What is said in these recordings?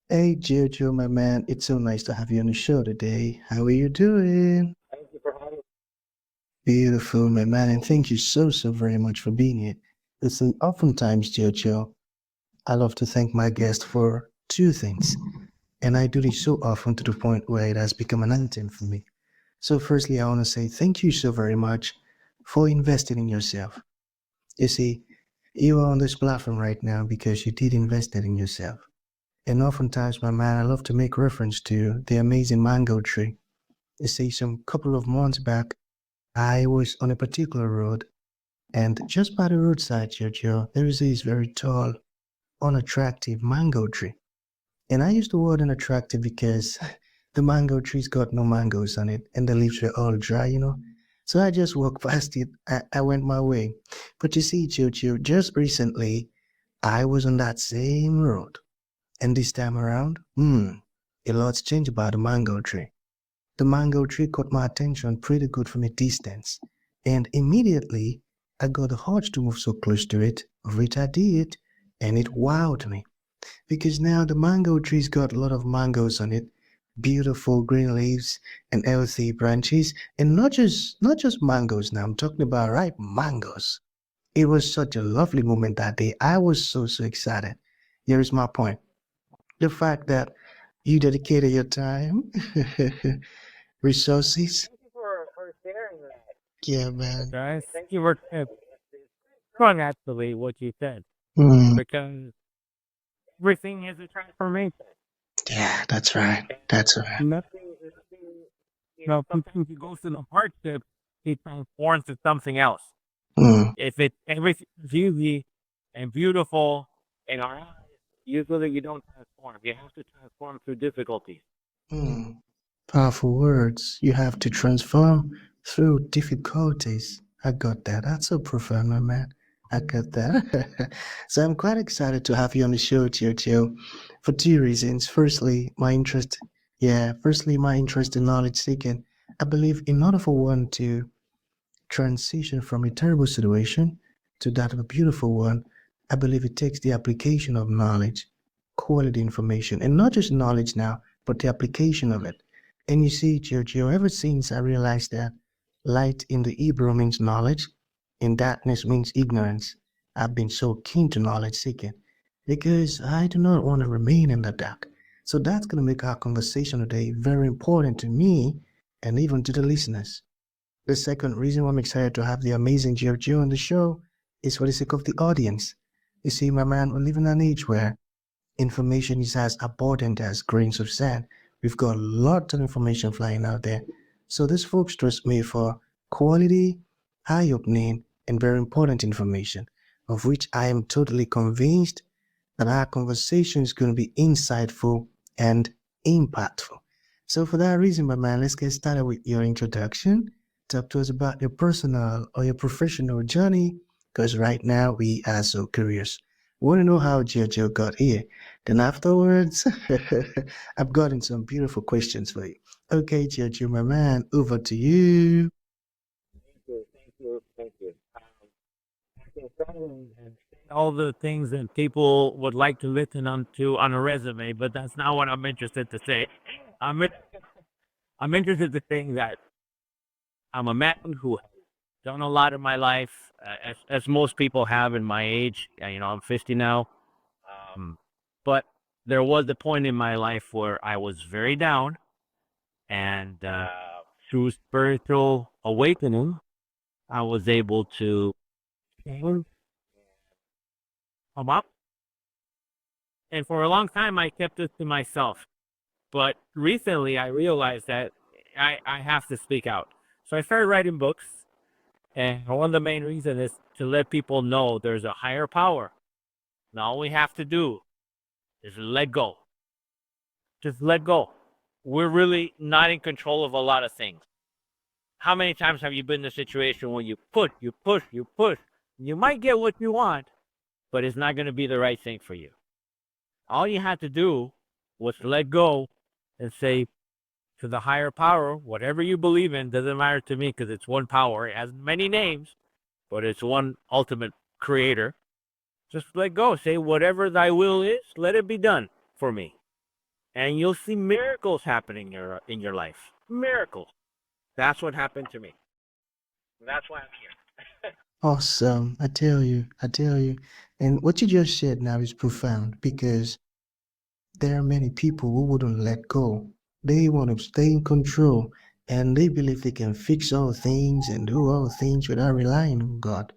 Hey Giorgio, my man, it's so nice to have you on the show today. How are you doing? Thank you for having Beautiful, my man, and thank you so very much for being here. Listen, oftentimes, Giorgio, I love to thank my guest for two things, and I do this so often to the point where it has become an anthem for me. So, firstly, I want to say thank you so very much for investing in yourself. You see, you are on this platform right now because you did invest it in yourself. And oftentimes, my man, I love to make reference to the amazing mango tree. You see, some couple of months back, I was on a particular road, and just by the roadside, Giorgio, there is this very tall, unattractive mango tree. And I use the word unattractive because the mango tree's got no mangoes on it, and the leaves were all dry. So I just walked past it. I went my way. But you see, Giorgio, just recently, I was on that same road. And this time around, a lot's changed about the mango tree. The mango tree caught my attention pretty good from a distance, and immediately I got the urge to move so close to it, of which I did, and it wowed me. Because now the mango tree's got a lot of mangoes on it, beautiful green leaves and healthy branches, and not just mangoes now, I'm talking about ripe mangoes. It was such a lovely moment that day. I was so excited. Here is my point. The fact that you dedicated your time, resources. for sharing that. Yeah, man. Guys, thank you for strong actually what you said Mm, because everything is a transformation. yeah, that's right. That's right. Nothing is sometimes you go through the hardship, it transforms to something else. Mm, If it everything's easy and beautiful in our eyes, usually you don't transform. You have to transform through difficulties. mm. Powerful words. You have to transform through difficulties. I got that. That's so profound, my man. I got that. So I'm quite excited to have you on the show, Tio, for two reasons. Firstly, my interest in knowledge seeking. I believe in order for one to transition from a terrible situation to that of a beautiful one, I believe it takes the application of knowledge, quality information, and not just knowledge now, but the application of it. And you see, Giorgio, ever since I realized that light in the Hebrew means knowledge and darkness means ignorance, I've been so keen to knowledge seeking because I do not want to remain in the dark. So that's going to make our conversation today very important to me and even to the listeners. The second reason why I'm excited to have the amazing Giorgio on the show is for the sake of the audience. You see, my man, we live in an age where information is as abundant as grains of sand. We've got lots of information flying out there. So these folks trust me for quality, eye-opening, and very important information, of which I am totally convinced that our conversation is going to be insightful and impactful. So, for that reason, my man, let's get started with your introduction. Talk to us about your personal or your professional journey, because right now we are so curious. We want to know how Jojo got here. Then afterwards, I've gotten some beautiful questions for you. Okay, Jojo, my man, over to you. Thank you, thank you, thank you. I can try and say all the things that people would like to listen on to on a resume, but that's not what I'm interested to say. I'm in- I'm interested to saying that I'm a man who has done a lot in my life, as most people have in my age. I'm 50 now, um, but there was a point in my life where I was very down, and through spiritual awakening, I was able to change, come up. And for a long time, I kept it to myself. But recently, I realized that I have to speak out. So I started writing books. And one of the main reasons is to let people know there's a higher power. And all we have to do is let go. Just let go. We're really not in control of a lot of things. How many times have you been in a situation where you push, you push, you push? You might get what you want, but it's not going to be the right thing for you. All you had to do was let go and say to the higher power, whatever you believe in doesn't matter to me because it's one power. It has many names, but it's one ultimate creator. Just let go. Say, whatever thy will is, let it be done for me. and you'll see miracles happening in your life. Miracles. That's what happened to me. That's why I'm here. Awesome. I tell you. And what you just said now is profound because there are many people who wouldn't let go. They want to stay in control and they believe they can fix all things and do all things without relying on God.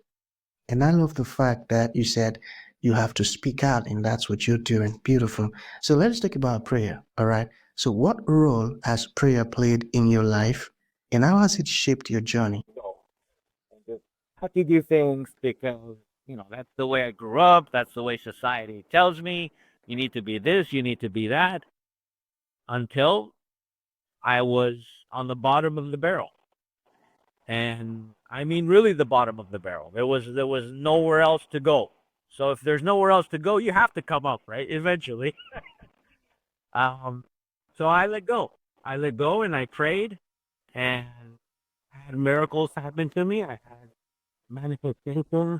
And I love the fact that you said you have to speak out and that's what you're doing. Beautiful. So let's talk about prayer. All right. So, what role has prayer played in your life and how has it shaped your journey? Go and just have to do things because that's the way I grew up. That's the way society tells me. You need to be this. You need to be that. Until I was on the bottom of the barrel, and I mean really the bottom of the barrel. There was nowhere else to go. So if there's nowhere else to go, you have to come up, right? Eventually. Um, so I let go. I let go and I prayed, and I had miracles happen to me. I had manifestations. I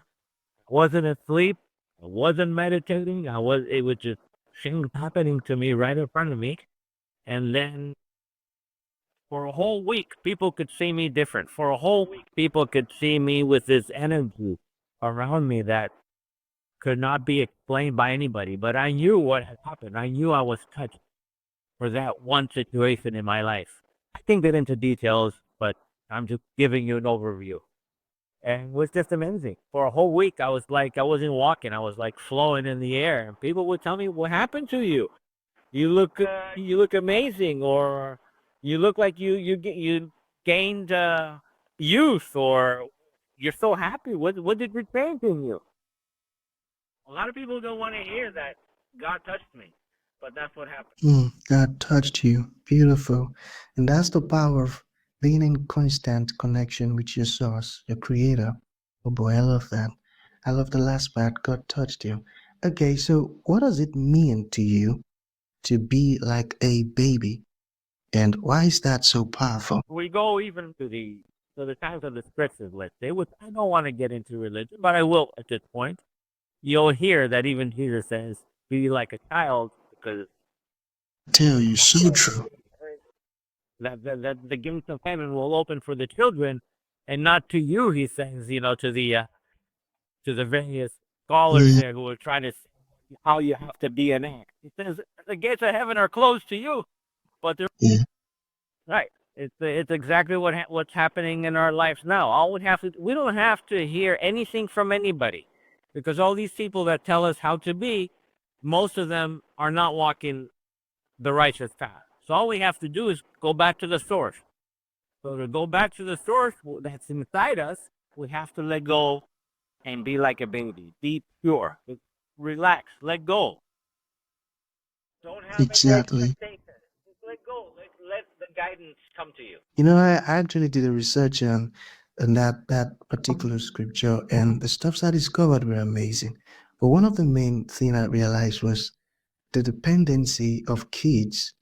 wasn't asleep. I wasn't meditating. It was just things happening to me right in front of me. And then for a whole week, people could see me different. For a whole week, people could see me with this energy around me that could not be explained by anybody. But I knew what had happened. I knew I was touched for that one situation in my life. I can't get into details, but I'm just giving you an overview. And it was just amazing. For a whole week, I wasn't walking. I was like flowing in the air, and people would tell me, "What happened to you? You look amazing," or "You look like you gained youth," or "You're so happy. What did we change in you?" A lot of people don't want to hear that God touched me, but that's what happened. God touched you. Beautiful. And that's the power of being in constant connection with your source, your creator. Oh boy, I love that. I love the last part. God touched you. Okay, so what does it mean to you to be like a baby? And why is that so powerful? We go even to the times of the scriptures, let's say, which I don't want to get into religion, but I will at this point. You'll hear that even Jesus says, "Be like a child," because I tell you, so true. that the gates of heaven will open for the children, and not to you. He says, to the various scholars Yeah, there who are trying to see how you have to be an act. He says the gates of heaven are closed to you, but they're yeah. right. It's exactly what's happening in our lives now. We don't have to hear anything from anybody, because all these people that tell us how to be, most of them are not walking the righteous path. So all we have to do is go back to the source. So to go back to the source that's inside us, we have to let go and be like a baby. Be pure. Relax. Let go. Don't have any Exactly. expectations. Just let go. Let the guidance come to you. You know, I actually did a research on that particular scripture, and the stuffs I discovered were amazing. But one of the main thing I realized was the dependency of kids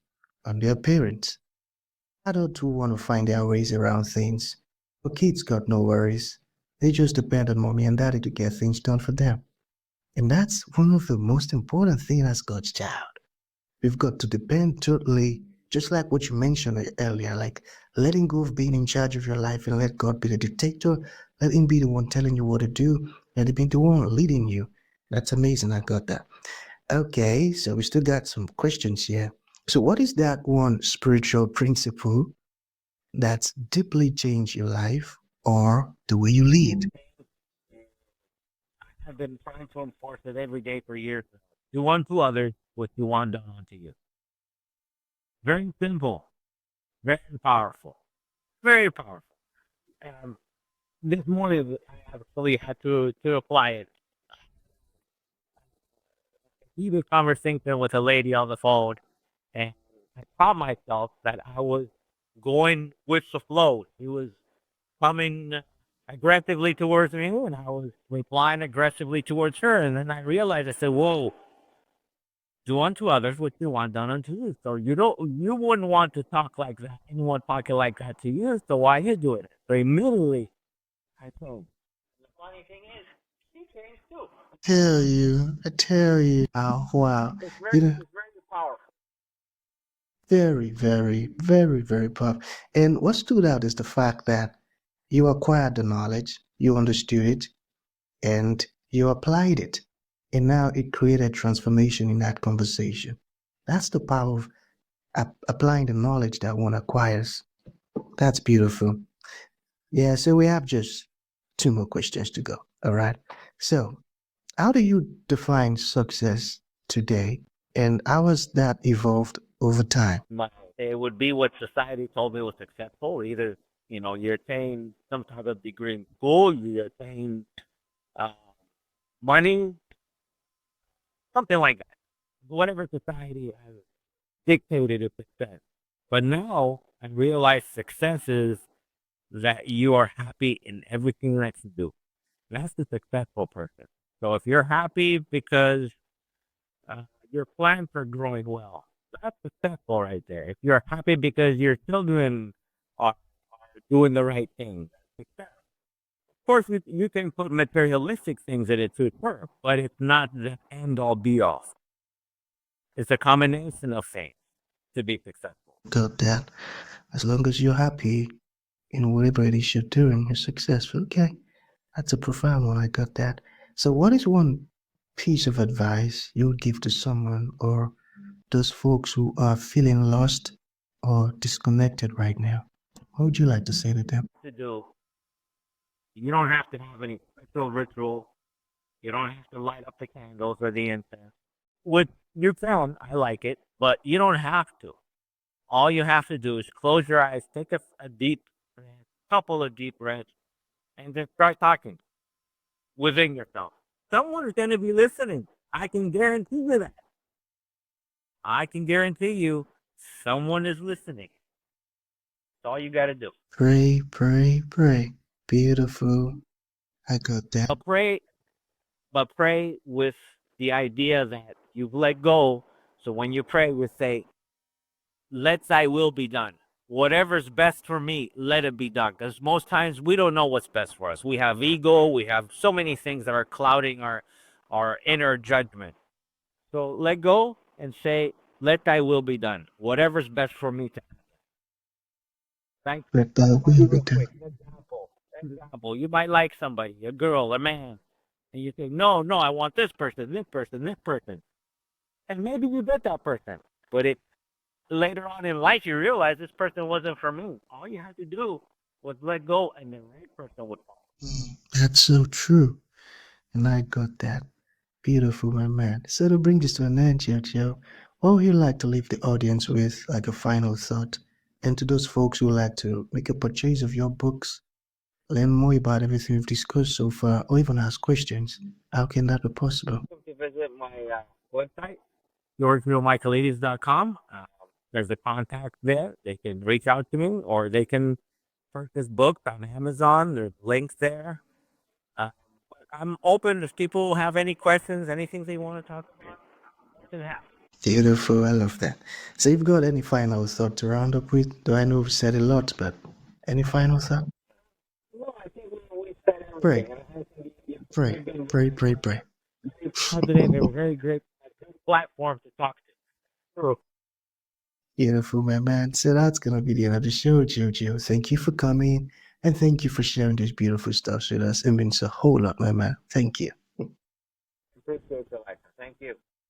on their parents. Adults who want to find their ways around things, but kids got no worries. They just depend on mommy and daddy to get things done for them. And that's one of the most important things as God's child. We've got to depend totally, just like what you mentioned earlier, like letting go of being in charge of your life and let God be the dictator. Let Him be the one telling you what to do. Let Him be the one leading you. That's amazing. I got that. Okay, so we still got some questions here. So, what is that one spiritual principle that's deeply changed your life or the way you lead? I've been trying to enforce it every day for years. Do unto others what you want done unto you. Very simple. Very powerful. Very powerful. Um, this morning I actually had to apply it. He was conversation with a lady on the phone, and I caught myself that I was going with the flow. He was coming aggressively towards me, and I was replying aggressively towards her. And then I realized, I said, "Whoa, do unto others what you want done unto you." So you wouldn't want to talk like that. Anyone talking like that to you, so why you doing it? So immediately I told. The funny thing is, she changed too. I tell you. Wow, wow. It's You know, very powerful. Very, very, very, very powerful. And what stood out is the fact that you acquired the knowledge, you understood it, and you applied it. And now it created transformation in that conversation. That's the power of applying the knowledge that one acquires. That's beautiful. Yeah, so we have just two more questions to go. All right. So, how do you define success today, and how has that evolved over time? It would be what society told me was successful. Either, you attain some type of degree in school, you attain uh, money, something like that. Whatever society has dictated as success. But now I realize success is that you are happy in everything that you do. That's the successful person. So if you're happy because your plants are growing well, that's successful right there. If you're happy because your children are doing the right thing, that's success. Of course, you can put materialistic things in it too, sure, but it's not the end all be all. It's a combination of things to be successful. Got that. As long as you're happy in whatever it is you're doing, you're successful. Okay. That's a profound one. I got that. So, what is one piece of advice you would give to someone or those folks who are feeling lost or disconnected right now? What would you like to say to them? To do, you don't have to have any special ritual. You don't have to light up the candles or the incense. What you found, I like it, but you don't have to. All you have to do is close your eyes, take a deep breath, couple of deep breaths, and just start talking within yourself. Someone's going to be listening. I can guarantee you that. I can guarantee you someone is listening. That's all you got to do. Pray, pray, pray. Beautiful. I got that. But pray with the idea that you've let go. So when you pray, you say, let thy will be done. Whatever's best for me, let it be done. Because most times we don't know what's best for us. We have ego. We have so many things that are clouding our inner judgment. So let go and say, let thy will be done. Whatever's best for me to. Thank you. Let thy I'll will give you be a quick done. example. You might like somebody, a girl, a man, and you say, no, no, I want this person, this person, this person. And maybe you get that person. But later on in life, you realize this person wasn't for me. All you had to do was let go, and the right person would fall. That's so true. And I got that. Beautiful, my man. So to bring this to an end, Joe, what would you like to leave the audience with, like a final thought? And to those folks who like to make a purchase of your books, learn more about everything we've discussed so far, or even ask questions, how can that be possible? To visit my website, GiorgioMichailidis.com. There's a contact there. They can reach out to me, or they can purchase books on Amazon. There's links there. Uh, I'm open if people have any questions, anything they want to talk about. Let them have. Beautiful, I love that. So you've got any final thought to round up with? Though I know we've said a lot, but any final thought? No, I think we said Pray, everything. And I think pray, you've been pray, pray, pray. very positive and very great platform to talk to. True. Beautiful, my man. So that's gonna be the end of the show, Jojo. Thank you for coming and thank you for sharing this beautiful stuff with us. It means a whole lot, my man. Thank you. Appreciate your life. Thank you.